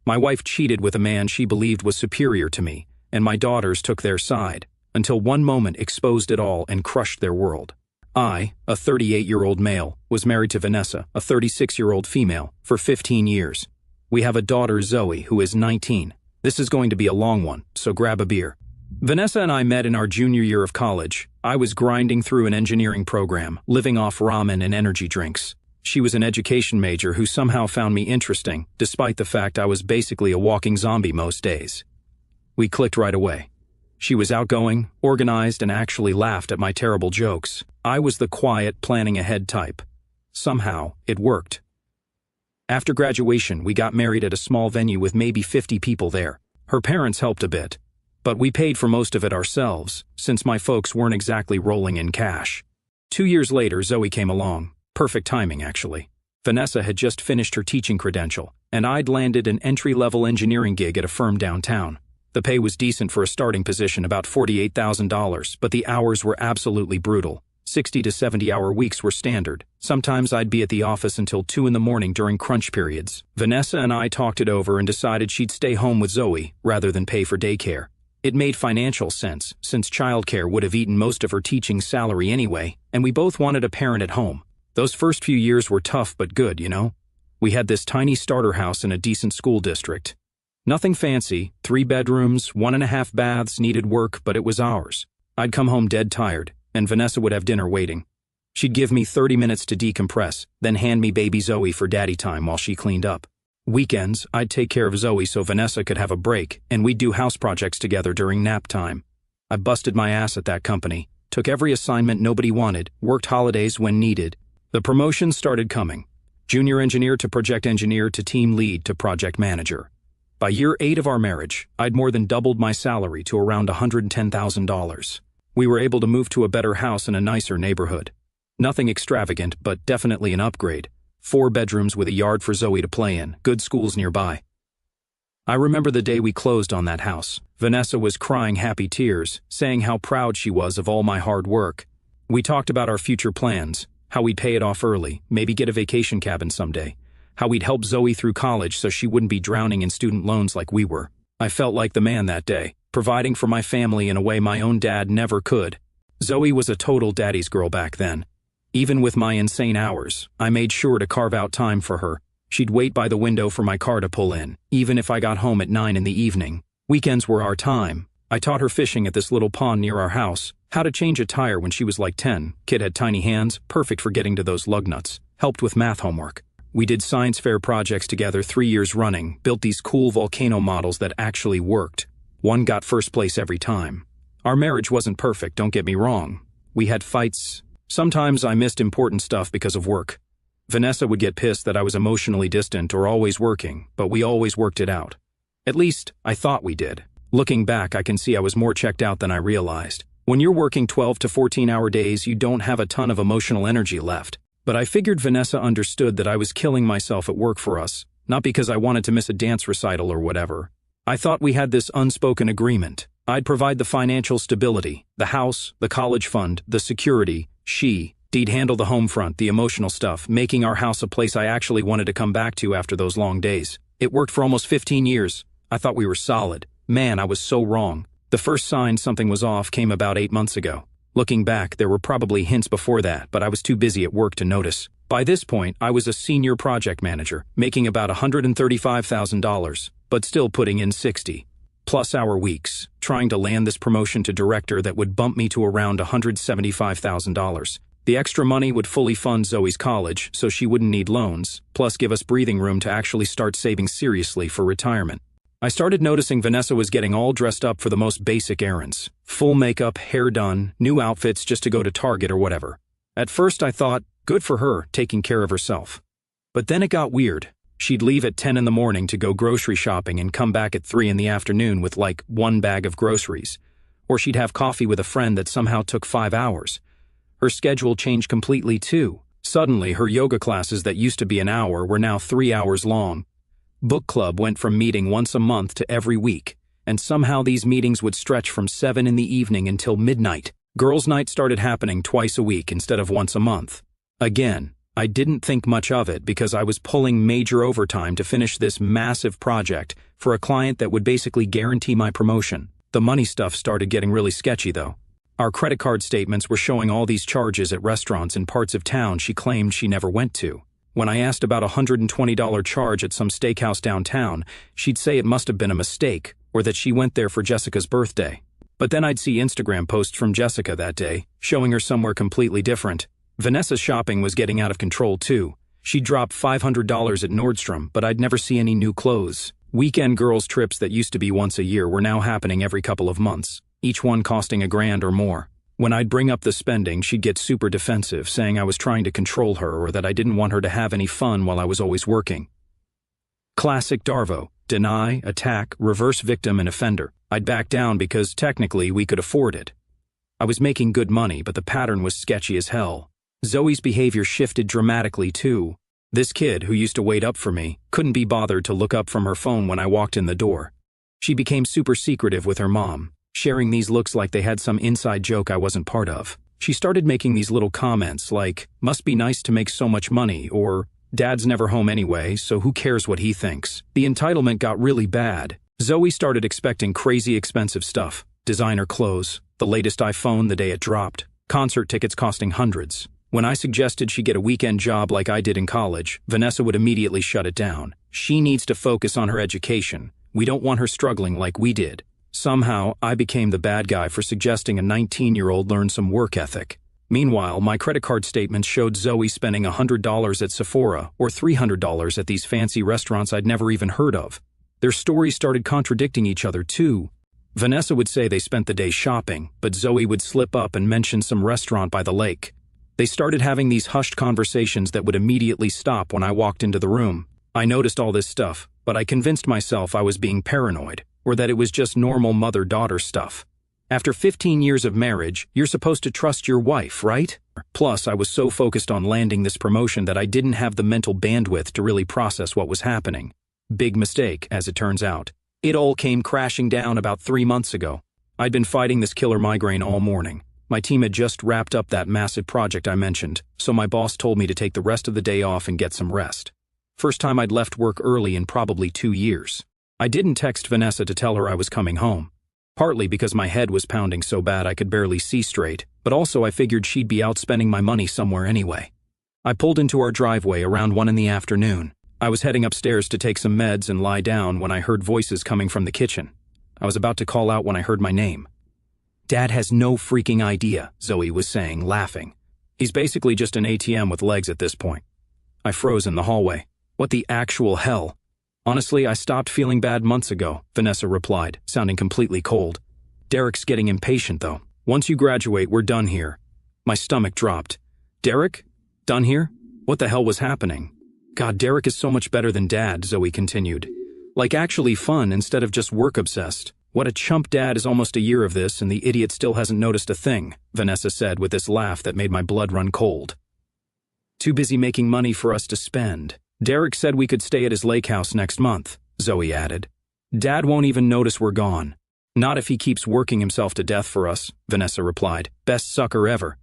My wife cheated with a man she believed was superior to me, and my daughters took their side, until one moment exposed it all and crushed their world. I, a 38-year-old male, was married to Vanessa, a 36-year-old female, for 15 years. We have a daughter, Zoe, who is 19. This is going to be a long one, so grab a beer. Vanessa and I met in our junior year of college. I was grinding through an engineering program, living off ramen and energy drinks. She was an education major who somehow found me interesting, despite the fact I was basically a walking zombie most days. We clicked right away. She was outgoing, organized, and actually laughed at my terrible jokes. I was the quiet, planning-ahead type. Somehow, it worked. After graduation, we got married at a small venue with maybe 50 people there. Her parents helped a bit, but we paid for most of it ourselves, since my folks weren't exactly rolling in cash. 2 years later, Zoe came along. Perfect timing, actually. Vanessa had just finished her teaching credential, and I'd landed an entry-level engineering gig at a firm downtown. The pay was decent for a starting position, about $48,000, but the hours were absolutely brutal. 60 to 70-hour weeks were standard. Sometimes I'd be at the office until 2 in the morning during crunch periods. Vanessa and I talked it over and decided she'd stay home with Zoe rather than pay for daycare. It made financial sense, since childcare would have eaten most of her teaching salary anyway, and we both wanted a parent at home. Those first few years were tough but good, you know? We had this tiny starter house in a decent school district. Nothing fancy, 3 bedrooms, 1.5 baths, needed work, but it was ours. I'd come home dead tired, and Vanessa would have dinner waiting. She'd give me 30 minutes to decompress, then hand me baby Zoe for daddy time while she cleaned up. Weekends, I'd take care of Zoe so Vanessa could have a break, and we'd do house projects together during nap time. I busted my ass at that company, took every assignment nobody wanted, worked holidays when needed. The promotions started coming. Junior engineer to project engineer to team lead to project manager. By year 8 of our marriage, I'd more than doubled my salary to around $110,000. We were able to move to a better house in a nicer neighborhood. Nothing extravagant, but definitely an upgrade. 4 bedrooms with a yard for Zoe to play in, good schools nearby. I remember the day we closed on that house. Vanessa was crying happy tears, saying how proud she was of all my hard work. We talked about our future plans, how we'd pay it off early, maybe get a vacation cabin someday, how we'd help Zoe through college so she wouldn't be drowning in student loans like we were. I felt like the man that day, providing for my family in a way my own dad never could. Zoe was a total daddy's girl back then. Even with my insane hours, I made sure to carve out time for her. She'd wait by the window for my car to pull in, even if I got home at 9 in the evening. Weekends were our time. I taught her fishing at this little pond near our house, how to change a tire when she was like 10. Kid had tiny hands, perfect for getting to those lug nuts. Helped with math homework. We did science fair projects together 3 years running, built these cool volcano models that actually worked. One got first place every time. Our marriage wasn't perfect, don't get me wrong. We had fights. Sometimes I missed important stuff because of work. Vanessa would get pissed that I was emotionally distant or always working, but we always worked it out. At least, I thought we did. Looking back, I can see I was more checked out than I realized. When you're working 12 to 14-hour days, you don't have a ton of emotional energy left. But I figured Vanessa understood that I was killing myself at work for us, not because I wanted to miss a dance recital or whatever. I thought we had this unspoken agreement. I'd provide the financial stability, the house, the college fund, the security. She'd handle the home front, the emotional stuff, making our house a place I actually wanted to come back to after those long days. It worked for almost 15 years. I thought we were solid. Man, I was so wrong. The first sign something was off came about 8 months ago. Looking back, there were probably hints before that, but I was too busy at work to notice. By this point, I was a senior project manager, making about $135,000, but still putting in 60-plus-hour weeks, trying to land this promotion to director that would bump me to around $175,000. The extra money would fully fund Zoe's college, so she wouldn't need loans, plus give us breathing room to actually start saving seriously for retirement. I started noticing Vanessa was getting all dressed up for the most basic errands. Full makeup, hair done, new outfits just to go to Target or whatever. At first I thought, good for her, taking care of herself. But then it got weird. She'd leave at 10 in the morning to go grocery shopping and come back at 3 in the afternoon with like 1 bag of groceries. Or she'd have coffee with a friend that somehow took 5 hours. Her schedule changed completely too. Suddenly, her yoga classes that used to be an hour were now 3 hours long. Book club went from meeting once a month to every week, and somehow these meetings would stretch from 7 in the evening until midnight. Girls' night started happening twice a week instead of once a month. Again, I didn't think much of it because I was pulling major overtime to finish this massive project for a client that would basically guarantee my promotion. The money stuff started getting really sketchy though. Our credit card statements were showing all these charges at restaurants in parts of town she claimed she never went to. When I asked about a $120 charge at some steakhouse downtown, she'd say it must have been a mistake or that she went there for Jessica's birthday. But then I'd see Instagram posts from Jessica that day, showing her somewhere completely different. Vanessa's shopping was getting out of control too. She'd dropped $500 at Nordstrom, but I'd never see any new clothes. Weekend girls' trips that used to be once a year were now happening every couple of months, each one costing $1,000 or more. When I'd bring up the spending, she'd get super defensive, saying I was trying to control her or that I didn't want her to have any fun while I was always working. Classic Darvo: deny, attack, reverse victim and offender. I'd back down because technically we could afford it. I was making good money, but the pattern was sketchy as hell. Zoe's behavior shifted dramatically too. This kid, who used to wait up for me, couldn't be bothered to look up from her phone when I walked in the door. She became super secretive with her mom, sharing these looks like they had some inside joke I wasn't part of. She started making these little comments like, "Must be nice to make so much money," or "Dad's never home anyway, so who cares what he thinks." The entitlement got really bad. Zoe started expecting crazy expensive stuff, designer clothes, the latest iPhone the day it dropped, concert tickets costing hundreds. When I suggested she get a weekend job like I did in college, Vanessa would immediately shut it down. She needs to focus on her education. We don't want her struggling like we did. Somehow, I became the bad guy for suggesting a 19-year-old learn some work ethic. Meanwhile, my credit card statements showed Zoe spending $100 at Sephora or $300 at these fancy restaurants I'd never even heard of. Their stories started contradicting each other too. Vanessa would say they spent the day shopping, but Zoe would slip up and mention some restaurant by the lake. They started having these hushed conversations that would immediately stop when I walked into the room. I noticed all this stuff, but I convinced myself I was being paranoid, or that it was just normal mother-daughter stuff. After 15 years of marriage, you're supposed to trust your wife, right? Plus, I was so focused on landing this promotion that I didn't have the mental bandwidth to really process what was happening. Big mistake, as it turns out. It all came crashing down about 3 months ago. I'd been fighting this killer migraine all morning. My team had just wrapped up that massive project I mentioned, so my boss told me to take the rest of the day off and get some rest. First time I'd left work early in probably 2 years. I didn't text Vanessa to tell her I was coming home. Partly because my head was pounding so bad I could barely see straight, but also I figured she'd be out spending my money somewhere anyway. I pulled into our driveway around 1 in the afternoon. I was heading upstairs to take some meds and lie down when I heard voices coming from the kitchen. I was about to call out when I heard my name. "Dad has no freaking idea," Zoe was saying, laughing. "He's basically just an ATM with legs at this point." I froze in the hallway. What the actual hell? "Honestly, I stopped feeling bad months ago," Vanessa replied, sounding completely cold. "Derek's getting impatient though. Once you graduate, we're done here." My stomach dropped. "Derek? Done here? What the hell was happening?" "God, Derek is so much better than Dad," Zoe continued. "Like actually fun instead of just work-obsessed. What a chump dad is almost a year of this and the idiot still hasn't noticed a thing," Vanessa said with this laugh that made my blood run cold. "Too busy making money for us to spend. Derek said we could stay at his lake house next month," Zoe added. "Dad won't even notice we're gone." "Not if he keeps working himself to death for us," Vanessa replied. "Best sucker ever."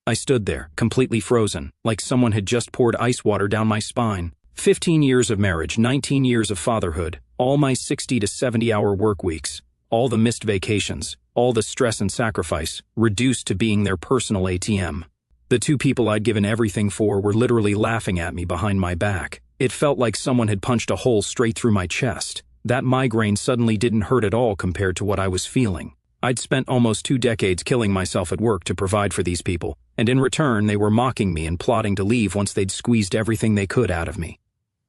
I stood there, completely frozen, like someone had just poured ice water down my spine. 15 years of marriage, 19 years of fatherhood, all my 60 to 70-hour work weeks. All the missed vacations, all the stress and sacrifice, reduced to being their personal ATM. The two people I'd given everything for were literally laughing at me behind my back. It felt like someone had punched a hole straight through my chest. That migraine suddenly didn't hurt at all compared to what I was feeling. I'd spent almost 2 decades killing myself at work to provide for these people, and in return they were mocking me and plotting to leave once they'd squeezed everything they could out of me.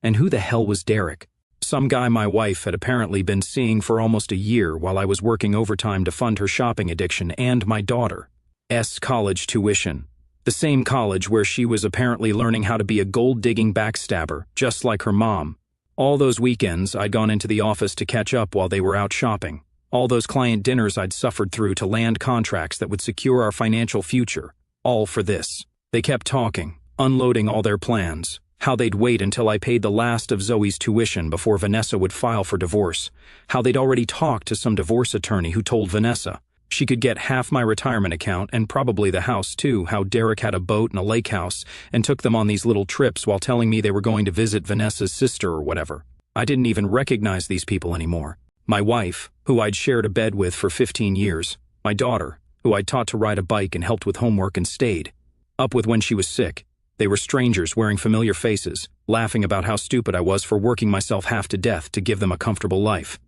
And who the hell was Derek? Some guy my wife had apparently been seeing for almost a year while I was working overtime to fund her shopping addiction and my daughter's college tuition. The same college where she was apparently learning how to be a gold-digging backstabber, just like her mom. All those weekends I'd gone into the office to catch up while they were out shopping. All those client dinners I'd suffered through to land contracts that would secure our financial future. All for this. They kept talking, unloading all their plans. How they'd wait until I paid the last of Zoe's tuition before Vanessa would file for divorce. How they'd already talked to some divorce attorney who told Vanessa, She could get half my retirement account and probably the house too, how Derek had a boat and a lake house and took them on these little trips while telling me they were going to visit Vanessa's sister or whatever. I didn't even recognize these people anymore. My wife, who I'd shared a bed with for 15 years. My daughter, who I'd taught to ride a bike and helped with homework and stayed up with when she was sick. They were strangers wearing familiar faces, laughing about how stupid I was for working myself half to death to give them a comfortable life.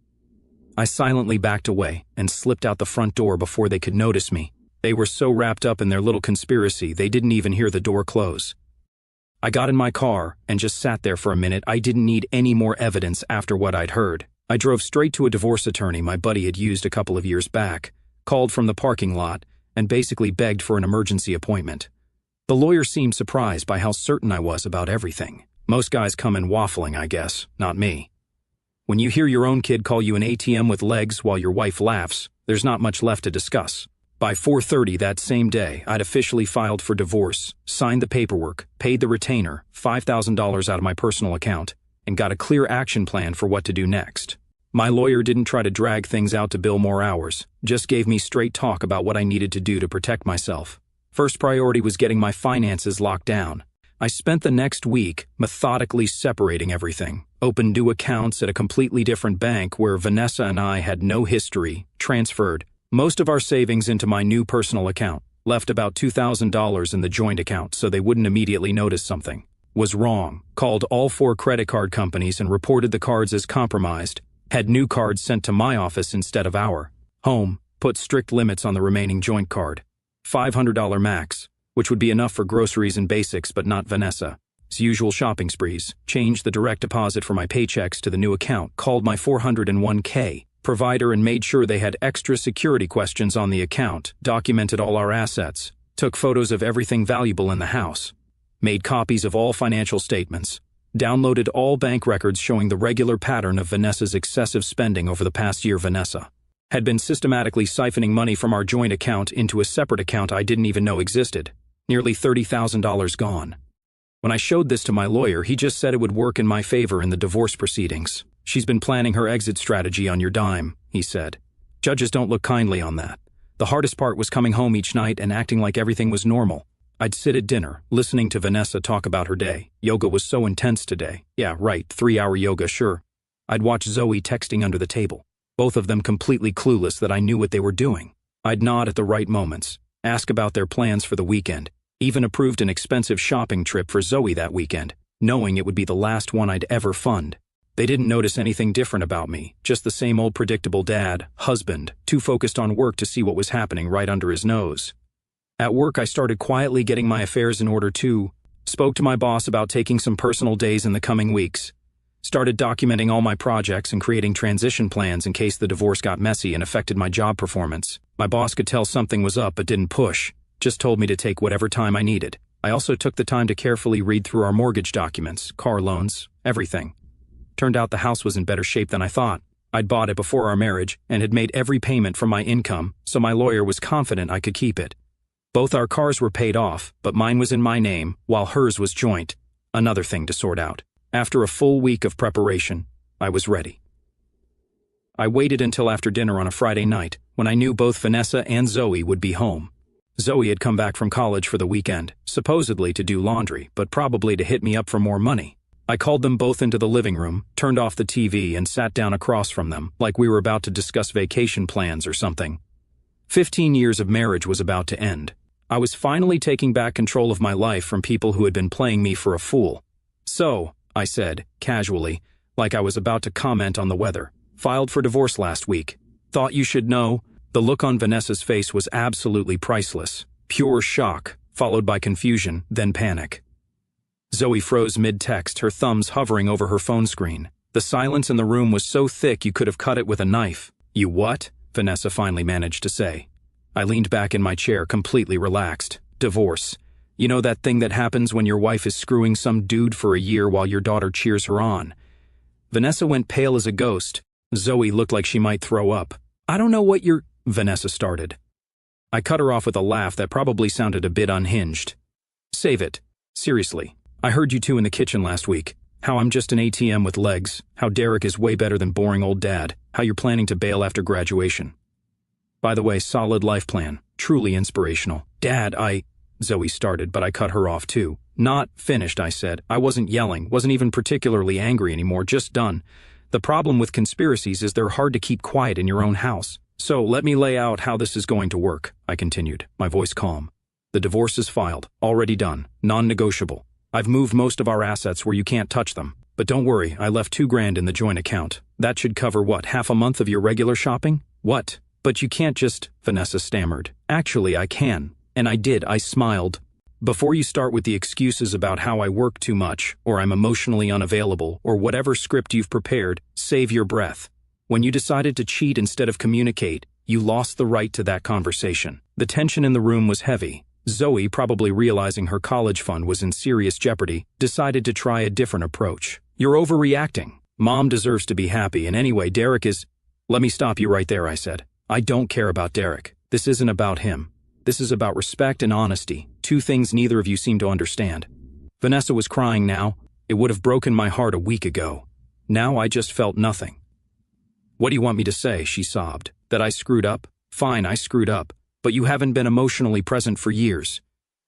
I silently backed away and slipped out the front door before they could notice me. They were so wrapped up in their little conspiracy they didn't even hear the door close. I got in my car and just sat there for a minute. I didn't need any more evidence after what I'd heard. I drove straight to a divorce attorney my buddy had used a couple of years back, called from the parking lot, and basically begged for an emergency appointment. The lawyer seemed surprised by how certain I was about everything. Most guys come in waffling, I guess, not me. When you hear your own kid call you an ATM with legs while your wife laughs, there's not much left to discuss. By 4:30 that same day, I'd officially filed for divorce, signed the paperwork, paid the retainer, $5,000 out of my personal account, and got a clear action plan for what to do next. My lawyer didn't try to drag things out to bill more hours, just gave me straight talk about what I needed to do to protect myself. First priority was getting my finances locked down. I spent the next week methodically separating everything, opened new accounts at a completely different bank where Vanessa and I had no history, transferred most of our savings into my new personal account, left about $2,000 in the joint account so they wouldn't immediately notice something was wrong, called all 4 credit card companies and reported the cards as compromised, had new cards sent to my office instead of our home, put strict limits on the remaining joint card, $500 max, which would be enough for groceries and basics but not Vanessa's usual shopping sprees, changed the direct deposit for my paychecks to the new account, called my 401k provider and made sure they had extra security questions on the account, documented all our assets, took photos of everything valuable in the house, made copies of all financial statements, downloaded all bank records showing the regular pattern of Vanessa's excessive spending over the past year. Vanessa had been systematically siphoning money from our joint account into a separate account I didn't even know existed. Nearly $30,000 gone. When I showed this to my lawyer, he just said it would work in my favor in the divorce proceedings. She's been planning her exit strategy on your dime, he said. Judges don't look kindly on that. The hardest part was coming home each night and acting like everything was normal. I'd sit at dinner, listening to Vanessa talk about her day. Yoga was so intense today. Yeah, right, 3-hour yoga, sure. I'd watch Zoe texting under the table, both of them completely clueless that I knew what they were doing. I'd nod at the right moments, ask about their plans for the weekend, even approved an expensive shopping trip for Zoe that weekend, knowing it would be the last one I'd ever fund. They didn't notice anything different about me, just the same old predictable dad, husband, too focused on work to see what was happening right under his nose. At work, I started quietly getting my affairs in order too, spoke to my boss about taking some personal days in the coming weeks, started documenting all my projects and creating transition plans in case the divorce got messy and affected my job performance. My boss could tell something was up but didn't push, just told me to take whatever time I needed. I also took the time to carefully read through our mortgage documents, car loans, everything. Turned out the house was in better shape than I thought. I'd bought it before our marriage and had made every payment from my income, so my lawyer was confident I could keep it. Both our cars were paid off, but mine was in my name, while hers was joint. Another thing to sort out. After a full week of preparation, I was ready. I waited until after dinner on a Friday night, when I knew both Vanessa and Zoe would be home. Zoe had come back from college for the weekend, supposedly to do laundry, but probably to hit me up for more money. I called them both into the living room, turned off the TV, and sat down across from them, like we were about to discuss vacation plans or something. 15 years of marriage was about to end. I was finally taking back control of my life from people who had been playing me for a fool. So, I said, casually, like I was about to comment on the weather, filed for divorce last week. Thought you should know. The look on Vanessa's face was absolutely priceless. Pure shock, followed by confusion, then panic. Zoe froze mid-text, her thumbs hovering over her phone screen. The silence in the room was so thick you could have cut it with a knife. You what? Vanessa finally managed to say. I leaned back in my chair, completely relaxed. Divorce. You know that thing that happens when your wife is screwing some dude for a year while your daughter cheers her on? Vanessa went pale as a ghost. Zoe looked like she might throw up. I don't know what you're... Vanessa started. I cut her off with a laugh that probably sounded a bit unhinged. Save it. Seriously. I heard you two in the kitchen last week. How I'm just an ATM with legs. How Derek is way better than boring old dad. How you're planning to bail after graduation. By the way, solid life plan. Truly inspirational. Dad, Zoe started, but I cut her off too. Not finished, I said. I wasn't yelling, wasn't even particularly angry anymore, just done. The problem with conspiracies is they're hard to keep quiet in your own house. So let me lay out how this is going to work, I continued, my voice calm. The divorce is filed, already done, non-negotiable. I've moved most of our assets where you can't touch them. But don't worry, I left $2,000 in the joint account. That should cover what, half a month of your regular shopping? What? But you can't just, Vanessa stammered. Actually, I can. And I did, I smiled. Before you start with the excuses about how I work too much, or I'm emotionally unavailable, or whatever script you've prepared, save your breath. When you decided to cheat instead of communicate, you lost the right to that conversation. The tension in the room was heavy. Zoe, probably realizing her college fund was in serious jeopardy, decided to try a different approach. You're overreacting. Mom deserves to be happy, and anyway, Derek is… Let me stop you right there, I said. I don't care about Derek. This isn't about him. This is about respect and honesty, two things neither of you seem to understand. Vanessa was crying now. It would have broken my heart a week ago. Now I just felt nothing. What do you want me to say? She sobbed. That I screwed up? Fine, I screwed up. But you haven't been emotionally present for years.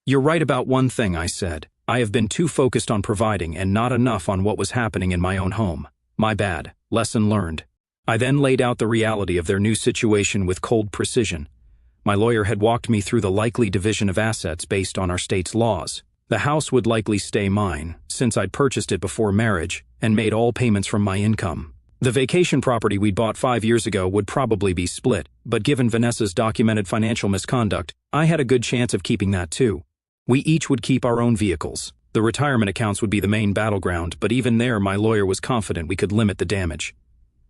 You're right about one thing, I said. I have been too focused on providing and not enough on what was happening in my own home. My bad. Lesson learned. I then laid out the reality of their new situation with cold precision. My lawyer had walked me through the likely division of assets based on our state's laws. The house would likely stay mine, since I'd purchased it before marriage and made all payments from my income. The vacation property we'd bought 5 years ago would probably be split, but given Vanessa's documented financial misconduct, I had a good chance of keeping that too. We each would keep our own vehicles. The retirement accounts would be the main battleground, but even there my lawyer was confident we could limit the damage.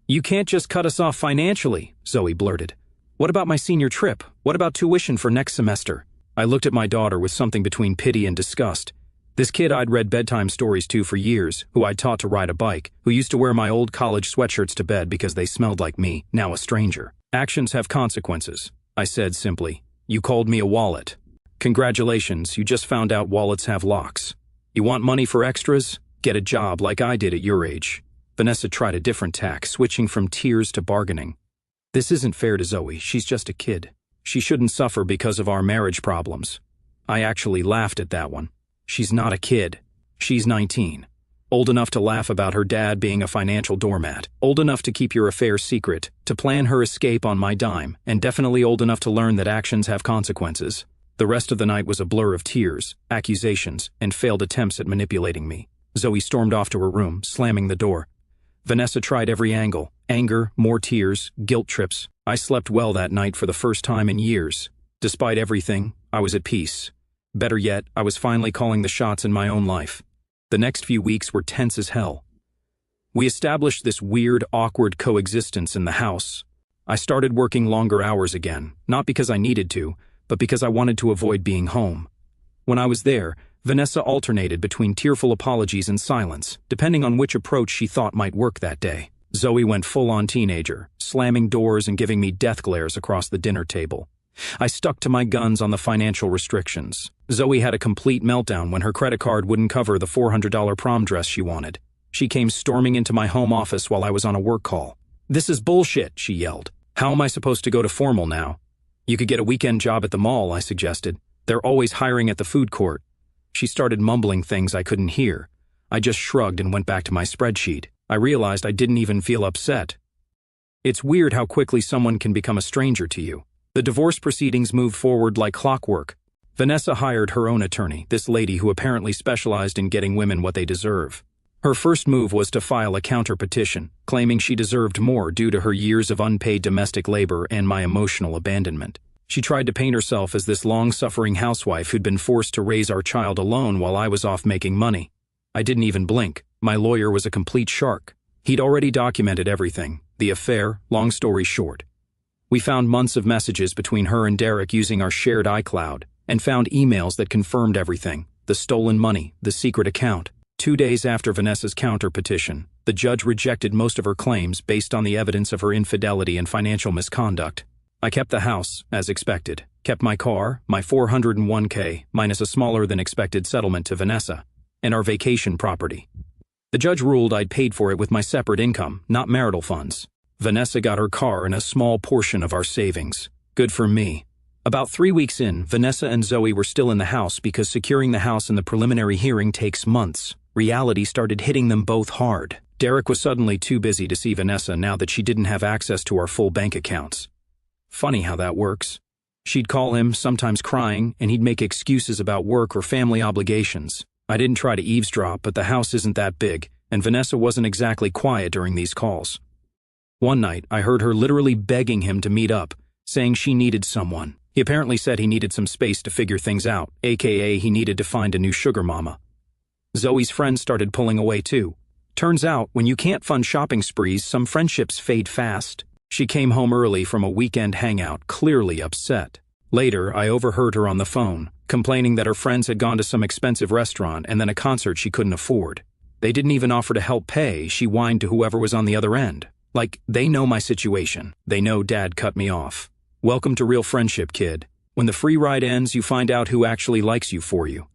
You can't just cut us off financially, Zoe blurted. What about my senior trip? What about tuition for next semester? I looked at my daughter with something between pity and disgust. This kid I'd read bedtime stories to for years, who I'd taught to ride a bike, who used to wear my old college sweatshirts to bed because they smelled like me, now a stranger. Actions have consequences, I said simply. You called me a wallet. Congratulations, you just found out wallets have locks. You want money for extras? Get a job like I did at your age. Vanessa tried a different tack, switching from tears to bargaining. This isn't fair to Zoe, she's just a kid. She shouldn't suffer because of our marriage problems. I actually laughed at that one. She's not a kid. She's 19. Old enough to laugh about her dad being a financial doormat. Old enough to keep your affair secret, to plan her escape on my dime, and definitely old enough to learn that actions have consequences. The rest of the night was a blur of tears, accusations, and failed attempts at manipulating me. Zoe stormed off to her room, slamming the door. Vanessa tried every angle. Anger, more tears, guilt trips. I slept well that night for the first time in years. Despite everything, I was at peace. Better yet, I was finally calling the shots in my own life. The next few weeks were tense as hell. We established this weird, awkward coexistence in the house. I started working longer hours again, not because I needed to, but because I wanted to avoid being home. When I was there, Vanessa alternated between tearful apologies and silence, depending on which approach she thought might work that day. Zoe went full-on teenager, slamming doors and giving me death glares across the dinner table. I stuck to my guns on the financial restrictions. Zoe had a complete meltdown when her credit card wouldn't cover the $400 prom dress she wanted. She came storming into my home office while I was on a work call. "This is bullshit," she yelled. "How am I supposed to go to formal now?" "You could get a weekend job at the mall," I suggested. "They're always hiring at the food court." She started mumbling things I couldn't hear. I just shrugged and went back to my spreadsheet. I realized I didn't even feel upset. It's weird how quickly someone can become a stranger to you. The divorce proceedings moved forward like clockwork. Vanessa hired her own attorney, this lady who apparently specialized in getting women what they deserve. Her first move was to file a counter-petition, claiming she deserved more due to her years of unpaid domestic labor and my emotional abandonment. She tried to paint herself as this long-suffering housewife who'd been forced to raise our child alone while I was off making money. I didn't even blink. My lawyer was a complete shark. He'd already documented everything. The affair, long story short. We found months of messages between her and Derek using our shared iCloud, and found emails that confirmed everything. The stolen money, the secret account. 2 days after Vanessa's counter-petition, the judge rejected most of her claims based on the evidence of her infidelity and financial misconduct. I kept the house, as expected. Kept my car, my $401k, minus a smaller-than-expected settlement to Vanessa, and our vacation property. The judge ruled I'd paid for it with my separate income, not marital funds. Vanessa got her car and a small portion of our savings. Good for me. About 3 weeks in, Vanessa and Zoe were still in the house because securing the house in the preliminary hearing takes months. Reality started hitting them both hard. Derek was suddenly too busy to see Vanessa now that she didn't have access to our full bank accounts. Funny how that works. She'd call him, sometimes crying, and he'd make excuses about work or family obligations. I didn't try to eavesdrop, but the house isn't that big, and Vanessa wasn't exactly quiet during these calls. One night, I heard her literally begging him to meet up, saying she needed someone. He apparently said he needed some space to figure things out, aka he needed to find a new sugar mama. Zoe's friends started pulling away too. Turns out, when you can't fund shopping sprees, some friendships fade fast. She came home early from a weekend hangout, clearly upset. Later, I overheard her on the phone, complaining that her friends had gone to some expensive restaurant and then a concert she couldn't afford. They didn't even offer to help pay, she whined to whoever was on the other end. Like, they know my situation. They know Dad cut me off. Welcome to real friendship, kid. When the free ride ends, you find out who actually likes you for you.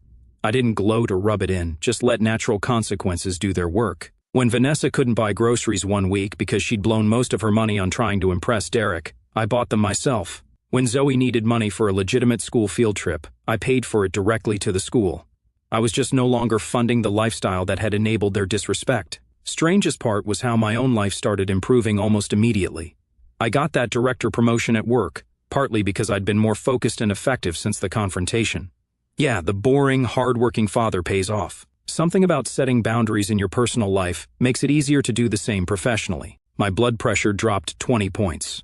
I didn't gloat or rub it in, just let natural consequences do their work. When Vanessa couldn't buy groceries one week because she'd blown most of her money on trying to impress Derek, I bought them myself. When Zoe needed money for a legitimate school field trip, I paid for it directly to the school. I was just no longer funding the lifestyle that had enabled their disrespect. Strangest part was how my own life started improving almost immediately. I got that director promotion at work, partly because I'd been more focused and effective since the confrontation. Yeah, the boring, hard-working father pays off. Something about setting boundaries in your personal life makes it easier to do the same professionally. My blood pressure dropped 20 points.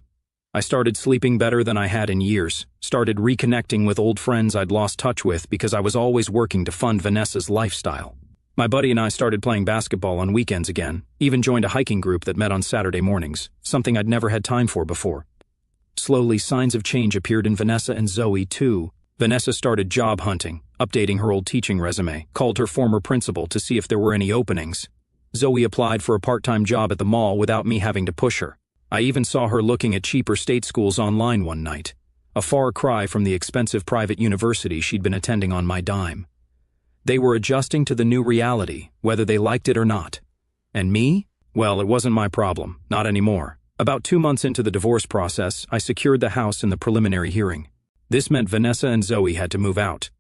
I started sleeping better than I had in years, started reconnecting with old friends I'd lost touch with because I was always working to fund Vanessa's lifestyle. My buddy and I started playing basketball on weekends again, even joined a hiking group that met on Saturday mornings, something I'd never had time for before. Slowly, signs of change appeared in Vanessa and Zoe, too. Vanessa started job hunting, updating her old teaching resume, called her former principal to see if there were any openings. Zoe applied for a part-time job at the mall without me having to push her. I even saw her looking at cheaper state schools online one night, a far cry from the expensive private university she'd been attending on my dime. They were adjusting to the new reality, whether they liked it or not. And me? Well, it wasn't my problem, not anymore. About 2 months into the divorce process, I secured the house in the preliminary hearing. This meant Vanessa and Zoe had to move out.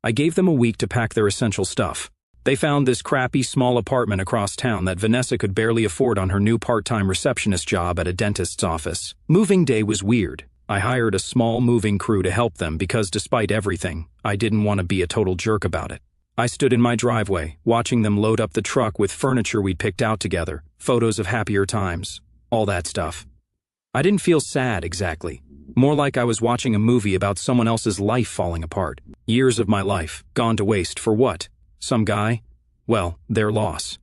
I gave them a week to pack their essential stuff. They found this crappy small apartment across town that Vanessa could barely afford on her new part-time receptionist job at a dentist's office. Moving day was weird. I hired a small moving crew to help them because despite everything, I didn't want to be a total jerk about it. I stood in my driveway, watching them load up the truck with furniture we'd picked out together, photos of happier times, all that stuff. I didn't feel sad exactly. More like I was watching a movie about someone else's life falling apart. Years of my life, gone to waste for what? Some guy? Well, their loss.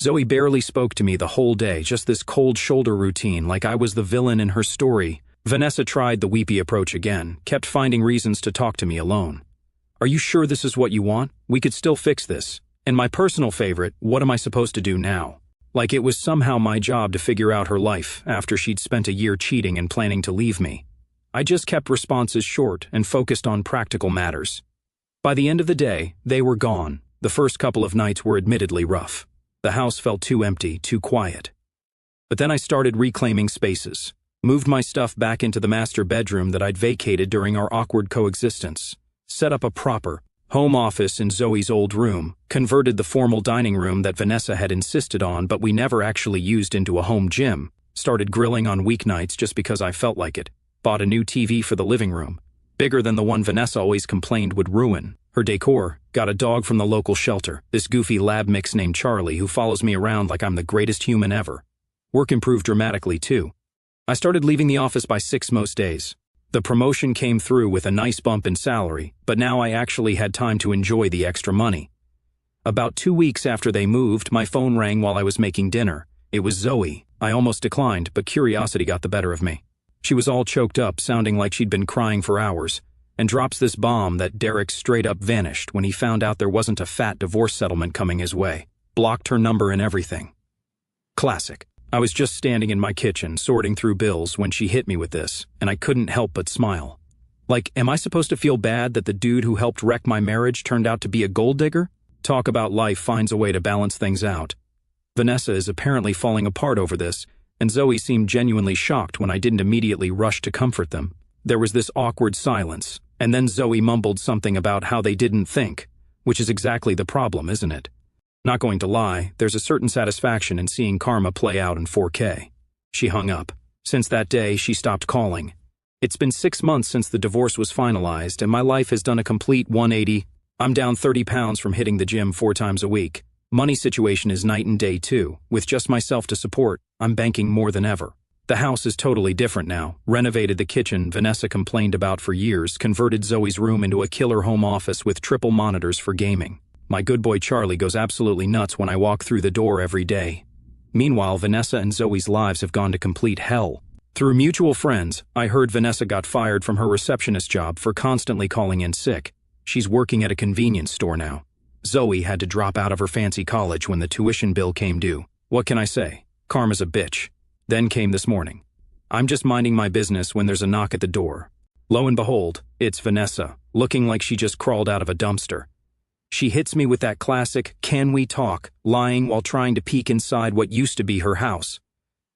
Zoe barely spoke to me the whole day, just this cold shoulder routine like I was the villain in her story. Vanessa tried the weepy approach again, kept finding reasons to talk to me alone. Are you sure this is what you want? We could still fix this. And my personal favorite, what am I supposed to do now? Like it was somehow my job to figure out her life after she'd spent a year cheating and planning to leave me. I just kept responses short and focused on practical matters. By the end of the day, they were gone. The first couple of nights were admittedly rough. The house felt too empty, too quiet. But then I started reclaiming spaces, moved my stuff back into the master bedroom that I'd vacated during our awkward coexistence, set up a proper home office in Zoe's old room, converted the formal dining room that Vanessa had insisted on but we never actually used into a home gym, started grilling on weeknights just because I felt like it, bought a new TV for the living room, bigger than the one Vanessa always complained would ruin her decor, got a dog from the local shelter, this goofy lab mix named Charlie who follows me around like I'm the greatest human ever. Work improved dramatically too. I started leaving the office by 6 most days. The promotion came through with a nice bump in salary, but now I actually had time to enjoy the extra money. About 2 weeks after they moved, my phone rang while I was making dinner. It was Zoe. I almost declined, but curiosity got the better of me. She was all choked up, sounding like she'd been crying for hours, and drops this bomb that Derek straight up vanished when he found out there wasn't a fat divorce settlement coming his way. Blocked her number and everything. Classic. I was just standing in my kitchen, sorting through bills when she hit me with this, and I couldn't help but smile. Like, am I supposed to feel bad that the dude who helped wreck my marriage turned out to be a gold digger? Talk about life finds a way to balance things out. Vanessa is apparently falling apart over this, and Zoe seemed genuinely shocked when I didn't immediately rush to comfort them. There was this awkward silence, and then Zoe mumbled something about how they didn't think, which is exactly the problem, isn't it? Not going to lie, there's a certain satisfaction in seeing karma play out in 4K. She hung up. Since that day, she stopped calling. It's been 6 months since the divorce was finalized, and my life has done a complete 180. I'm down 30 pounds from hitting the gym 4 times a week. Money situation is night and day too. With just myself to support, I'm banking more than ever. The house is totally different now. Renovated the kitchen Vanessa complained about for years, converted Zoe's room into a killer home office with triple monitors for gaming. My good boy Charlie goes absolutely nuts when I walk through the door every day. Meanwhile, Vanessa and Zoe's lives have gone to complete hell. Through mutual friends, I heard Vanessa got fired from her receptionist job for constantly calling in sick. She's working at a convenience store now. Zoe had to drop out of her fancy college when the tuition bill came due. What can I say? Karma's a bitch. Then came this morning. I'm just minding my business when there's a knock at the door. Lo and behold, it's Vanessa, looking like she just crawled out of a dumpster. She hits me with that classic, "Can we talk?" lying while trying to peek inside what used to be her house.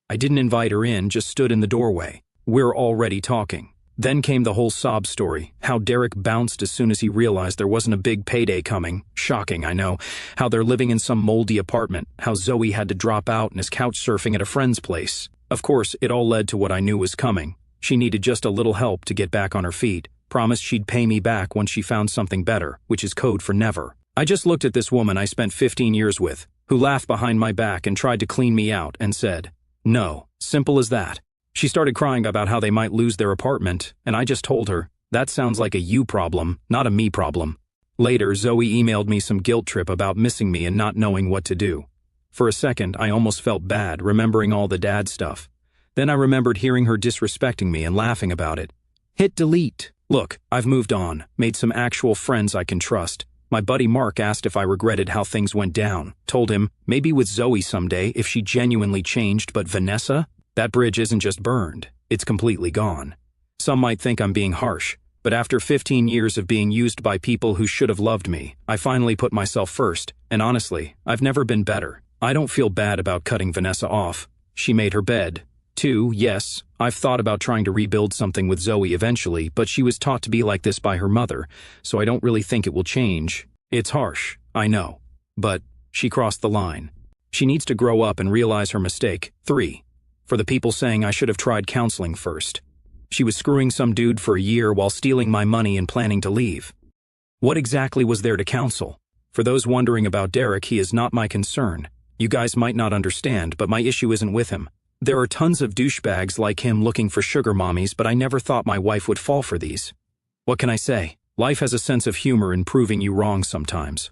I didn't invite her in, just stood in the doorway. We're already talking. Then came the whole sob story, how Derek bounced as soon as he realized there wasn't a big payday coming. Shocking, I know. How they're living in some moldy apartment, how Zoe had to drop out and is couch surfing at a friend's place. Of course, it all led to what I knew was coming. She needed just a little help to get back on her feet. Promised she'd pay me back once she found something better, which is code for never. I just looked at this woman I spent 15 years with, who laughed behind my back and tried to clean me out, and said, "No, simple as that." She started crying about how they might lose their apartment, and I just told her, that sounds like a you problem, not a me problem. Later, Zoe emailed me some guilt trip about missing me and not knowing what to do. For a second, I almost felt bad, remembering all the dad stuff. Then I remembered hearing her disrespecting me and laughing about it. Hit delete. Look, I've moved on, made some actual friends I can trust. My buddy Mark asked if I regretted how things went down. Told him, maybe with Zoe someday if she genuinely changed, but Vanessa? That bridge isn't just burned, it's completely gone. Some might think I'm being harsh, but after 15 years of being used by people who should have loved me, I finally put myself first, and honestly, I've never been better. I don't feel bad about cutting Vanessa off. She made her bed. 2, yes, I've thought about trying to rebuild something with Zoe eventually, but she was taught to be like this by her mother, so I don't really think it will change. It's harsh, I know, but she crossed the line. She needs to grow up and realize her mistake. 3. For the people saying I should have tried counseling first. She was screwing some dude for a year while stealing my money and planning to leave. What exactly was there to counsel? For those wondering about Derek, he is not my concern. You guys might not understand, but my issue isn't with him. There are tons of douchebags like him looking for sugar mommies, but I never thought my wife would fall for these. What can I say? Life has a sense of humor in proving you wrong sometimes.